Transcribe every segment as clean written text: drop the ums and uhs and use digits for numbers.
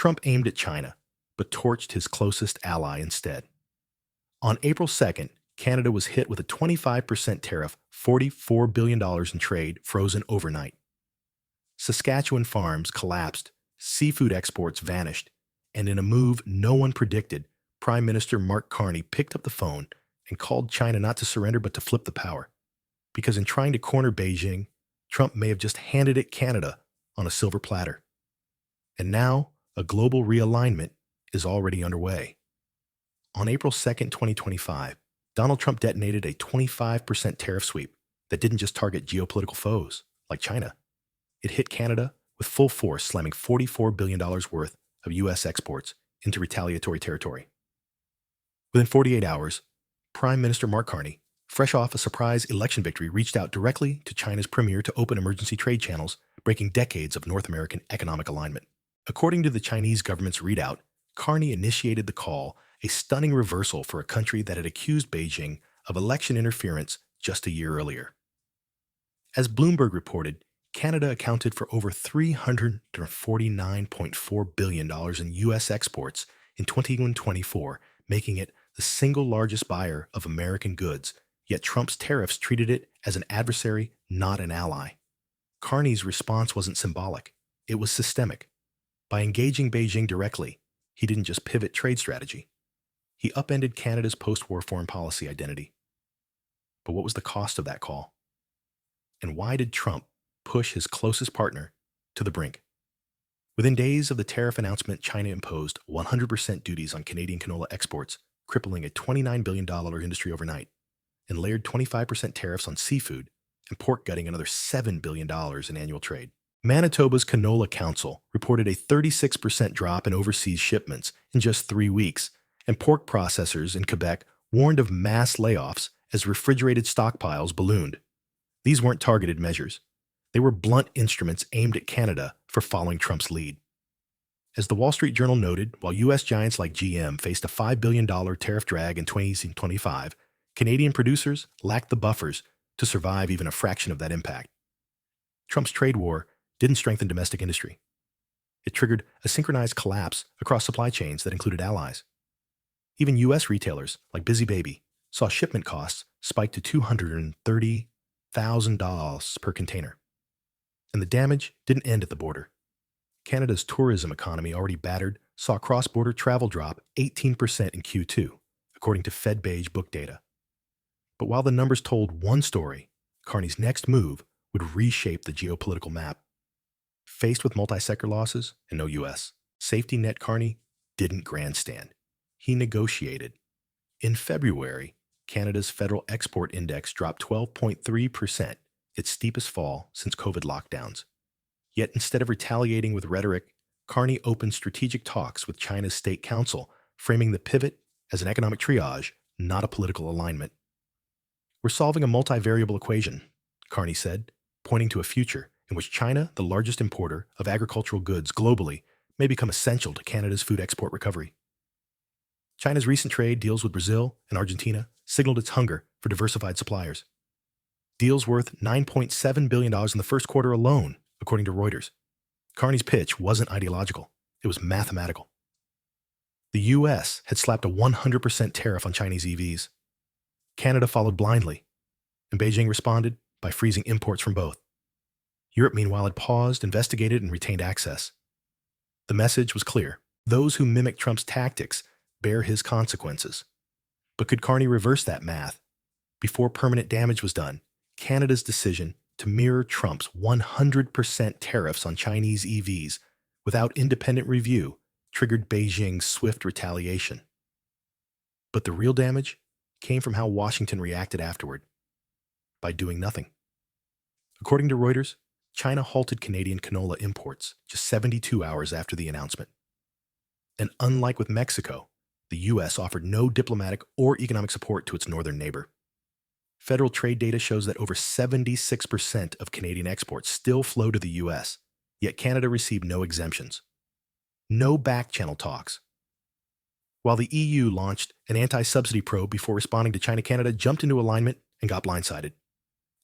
Trump aimed at China, but torched his closest ally instead. On April 2nd, Canada was hit with a 25% tariff, $44 billion in trade frozen overnight. Saskatchewan farms collapsed, seafood exports vanished, and in a move no one predicted, Prime Minister Mark Carney picked up the phone and called China not to surrender but to flip the power. Because in trying to corner Beijing, Trump may have just handed it Canada on a silver platter. And now, a global realignment is already underway. On April 2nd, 2025, Donald Trump detonated a 25% tariff sweep that didn't just target geopolitical foes like China. It hit Canada with full force, slamming $44 billion worth of U.S. exports into retaliatory territory. Within 48 hours, Prime Minister Mark Carney, fresh off a surprise election victory, reached out directly to China's premier to open emergency trade channels, breaking decades of North American economic alignment. According to the Chinese government's readout, Carney initiated the call, a stunning reversal for a country that had accused Beijing of election interference just a year earlier. As Bloomberg reported, Canada accounted for over $349.4 billion in U.S. exports in 2024, making it the single largest buyer of American goods, yet Trump's tariffs treated it as an adversary, not an ally. Carney's response wasn't symbolic, it was systemic. By engaging Beijing directly, he didn't just pivot trade strategy. He upended Canada's post-war foreign policy identity. But what was the cost of that call? And why did Trump push his closest partner to the brink? Within days of the tariff announcement, China imposed 100% duties on Canadian canola exports, crippling a $29 billion industry overnight, and layered 25% tariffs on seafood and pork, gutting another $7 billion in annual trade. Manitoba's Canola Council reported a 36% drop in overseas shipments in just 3 weeks, and pork processors in Quebec warned of mass layoffs as refrigerated stockpiles ballooned. These weren't targeted measures. They were blunt instruments aimed at Canada for following Trump's lead. As the Wall Street Journal noted, while U.S. giants like GM faced a $5 billion tariff drag in 2025, Canadian producers lacked the buffers to survive even a fraction of that impact. Trump's trade war didn't strengthen domestic industry. It triggered a synchronized collapse across supply chains that included allies. Even U.S. retailers like Busy Baby saw shipment costs spike to $230,000 per container. And the damage didn't end at the border. Canada's tourism economy, already battered, saw cross-border travel drop 18% in Q2, according to FedBeige book data. But while the numbers told one story, Carney's next move would reshape the geopolitical map. Faced with multi-sector losses and no U.S. safety net, Carney didn't grandstand. He negotiated. In February, Canada's federal export index dropped 12.3%, its steepest fall since COVID lockdowns. Yet instead of retaliating with rhetoric, Carney opened strategic talks with China's State Council, framing the pivot as an economic triage, not a political alignment. "We're solving a multivariable equation," Carney said, pointing to a future in which China, the largest importer of agricultural goods globally, may become essential to Canada's food export recovery. China's recent trade deals with Brazil and Argentina signaled its hunger for diversified suppliers. Deals worth $9.7 billion in the first quarter alone, according to Reuters. Carney's pitch wasn't ideological, it was mathematical. The U.S. had slapped a 100% tariff on Chinese EVs. Canada followed blindly, and Beijing responded by freezing imports from both. Europe, meanwhile, had paused, investigated, and retained access. The message was clear. Those who mimic Trump's tactics bear his consequences. But could Carney reverse that math? Before permanent damage was done, Canada's decision to mirror Trump's 100% tariffs on Chinese EVs without independent review triggered Beijing's swift retaliation. But the real damage came from how Washington reacted afterward, by doing nothing. According to Reuters, China halted Canadian canola imports just 72 hours after the announcement. And unlike with Mexico, the U.S. offered no diplomatic or economic support to its northern neighbor. Federal trade data shows that over 76% of Canadian exports still flow to the U.S., yet Canada received no exemptions. No back-channel talks. While the EU launched an anti-subsidy probe before responding to China, Canada jumped into alignment and got blindsided.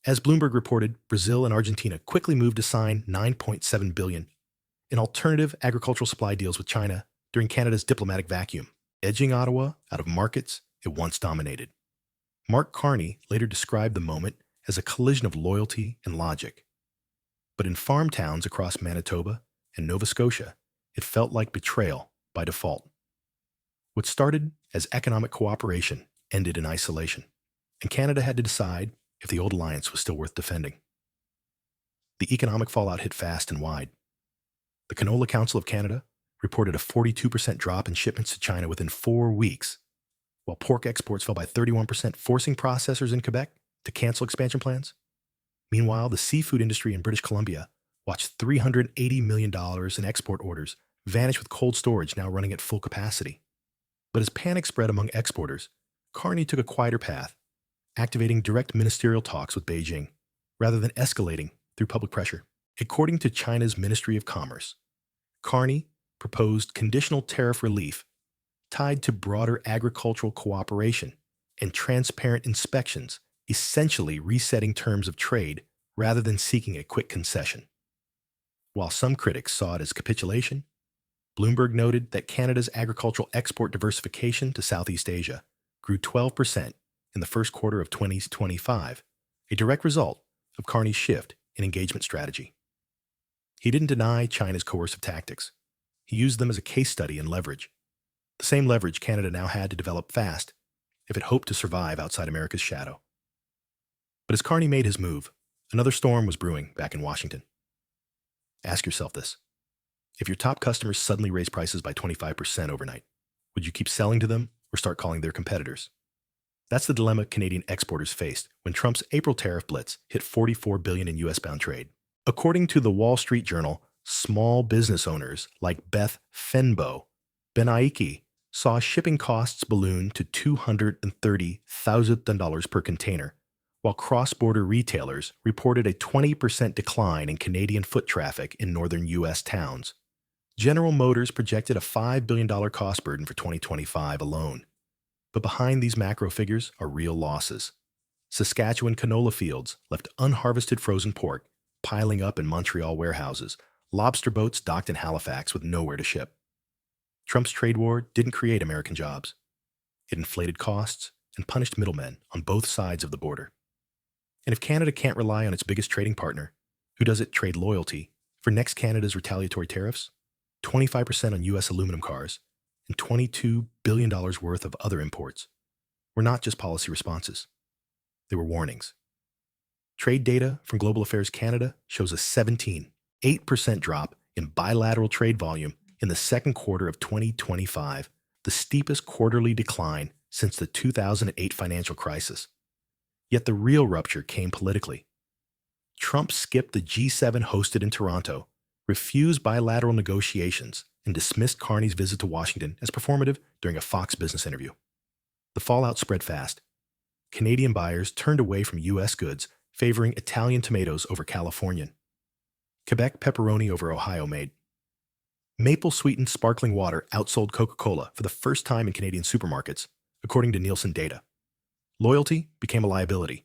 As Bloomberg reported, Brazil and Argentina quickly moved to sign $9.7 billion and alternative agricultural supply deals with China during Canada's diplomatic vacuum, edging Ottawa out of markets it once dominated. Mark Carney later described the moment as a collision of loyalty and logic. But in farm towns across Manitoba and Nova Scotia, it felt like betrayal by default. What started as economic cooperation ended in isolation, and Canada had to decide if the old alliance was still worth defending. The economic fallout hit fast and wide. The Canola Council of Canada reported a 42% drop in shipments to China within 4 weeks, while pork exports fell by 31%, forcing processors in Quebec to cancel expansion plans. Meanwhile, the seafood industry in British Columbia watched $380 million in export orders vanish with cold storage now running at full capacity. But as panic spread among exporters, Carney took a quieter path, activating direct ministerial talks with Beijing, rather than escalating through public pressure. According to China's Ministry of Commerce, Carney proposed conditional tariff relief tied to broader agricultural cooperation and transparent inspections, essentially resetting terms of trade rather than seeking a quick concession. While some critics saw it as capitulation, Bloomberg noted that Canada's agricultural export diversification to Southeast Asia grew 12% in the first quarter of 2025, a direct result of Carney's shift in engagement strategy. He didn't deny China's coercive tactics. He used them as a case study and leverage. The same leverage Canada now had to develop fast if it hoped to survive outside America's shadow. But as Carney made his move, another storm was brewing back in Washington. Ask yourself this. If your top customers suddenly raise prices by 25% overnight, would you keep selling to them or start calling their competitors? That's the dilemma Canadian exporters faced when Trump's April tariff blitz hit $44 billion in U.S.-bound trade. According to the Wall Street Journal, small business owners like Beth Fenbo Benaiki saw shipping costs balloon to $230,000 per container, while cross-border retailers reported a 20% decline in Canadian foot traffic in northern U.S. towns. General Motors projected a $5 billion cost burden for 2025 alone. But behind these macro figures are real losses. Saskatchewan canola fields left unharvested frozen pork piling up in Montreal warehouses, lobster boats docked in Halifax with nowhere to ship. Trump's trade war didn't create American jobs. It inflated costs and punished middlemen on both sides of the border. And if Canada can't rely on its biggest trading partner, who does it trade loyalty, for next Canada's retaliatory tariffs, 25% on U.S. aluminum cars, and $22 billion worth of other imports, were not just policy responses. They were warnings. Trade data from Global Affairs Canada shows a 8% drop in bilateral trade volume in the second quarter of 2025, the steepest quarterly decline since the 2008 financial crisis. Yet the real rupture came politically. Trump skipped the G7 hosted in Toronto, refused bilateral negotiations, and dismissed Carney's visit to Washington as performative during a Fox Business interview. The fallout spread fast. Canadian buyers turned away from U.S. goods, favoring Italian tomatoes over Californian, Quebec pepperoni over Ohio made. Maple-sweetened sparkling water outsold Coca-Cola for the first time in Canadian supermarkets, according to Nielsen data. Loyalty became a liability.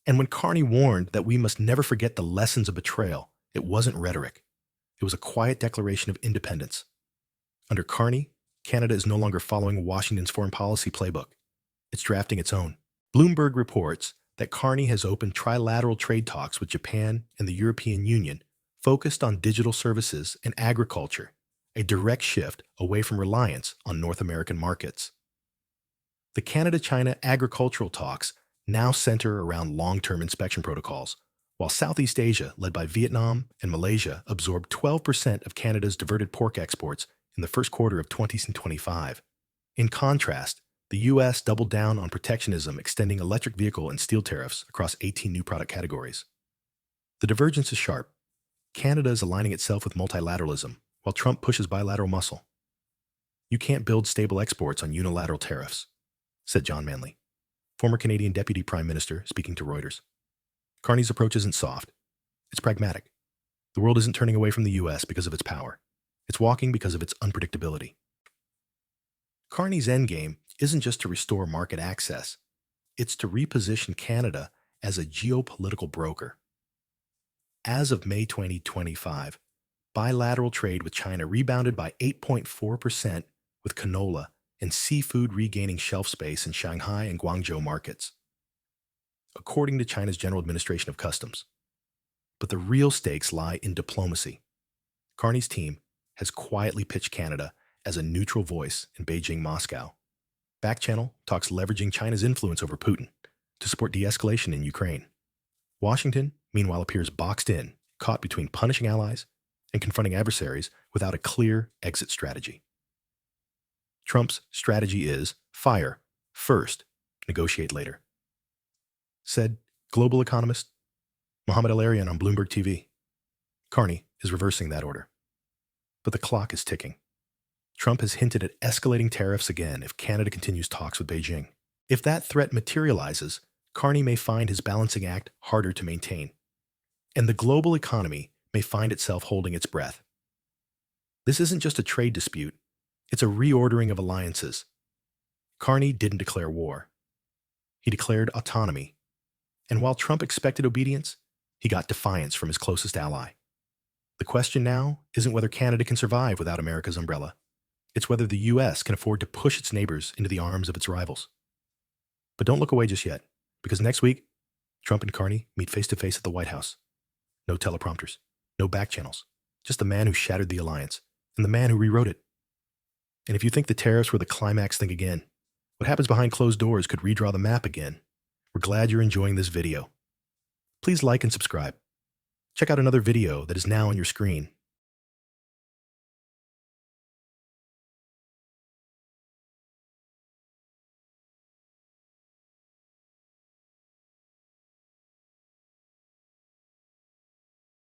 And when Carney warned that we must never forget the lessons of betrayal, it wasn't rhetoric. It was a quiet declaration of independence. Under Carney, Canada is no longer following Washington's foreign policy playbook. It's drafting its own. Bloomberg reports that Carney has opened trilateral trade talks with Japan and the European Union focused on digital services and agriculture, a direct shift away from reliance on North American markets. The Canada-China agricultural talks now center around long-term inspection protocols, while Southeast Asia, led by Vietnam and Malaysia, absorbed 12% of Canada's diverted pork exports in the first quarter of 2025. In contrast, the U.S. doubled down on protectionism, extending electric vehicle and steel tariffs across 18 new product categories. The divergence is sharp. Canada is aligning itself with multilateralism, while Trump pushes bilateral muscle. You can't build stable exports on unilateral tariffs, said John Manley, former Canadian Deputy Prime Minister speaking to Reuters. Carney's approach isn't soft. It's pragmatic. The world isn't turning away from the U.S. because of its power. It's walking because of its unpredictability. Carney's endgame isn't just to restore market access. It's to reposition Canada as a geopolitical broker. As of May 2025, bilateral trade with China rebounded by 8.4%, with canola and seafood regaining shelf space in Shanghai and Guangzhou markets, according to China's General Administration of Customs. But the real stakes lie in diplomacy. Carney's team has quietly pitched Canada as a neutral voice in Beijing, Moscow. Backchannel talks leveraging China's influence over Putin to support de-escalation in Ukraine. Washington, meanwhile, appears boxed in, caught between punishing allies and confronting adversaries without a clear exit strategy. Trump's strategy is fire first, negotiate later, said global economist Mohamed El-Arian on Bloomberg TV. Carney is reversing that order. But the clock is ticking. Trump has hinted at escalating tariffs again if Canada continues talks with Beijing. If that threat materializes, Carney may find his balancing act harder to maintain, and the global economy may find itself holding its breath. This isn't just a trade dispute, it's a reordering of alliances. Carney didn't declare war. He declared autonomy. And while Trump expected obedience, he got defiance from his closest ally. The question now isn't whether Canada can survive without America's umbrella. It's whether the U.S. can afford to push its neighbors into the arms of its rivals. But don't look away just yet, because next week, Trump and Carney meet face-to-face at the White House. No teleprompters, no back channels, just the man who shattered the alliance and the man who rewrote it. And if you think the tariffs were the climax, think again. What happens behind closed doors could redraw the map again. We're glad you're enjoying this video. Please like and subscribe. Check out another video that is now on your screen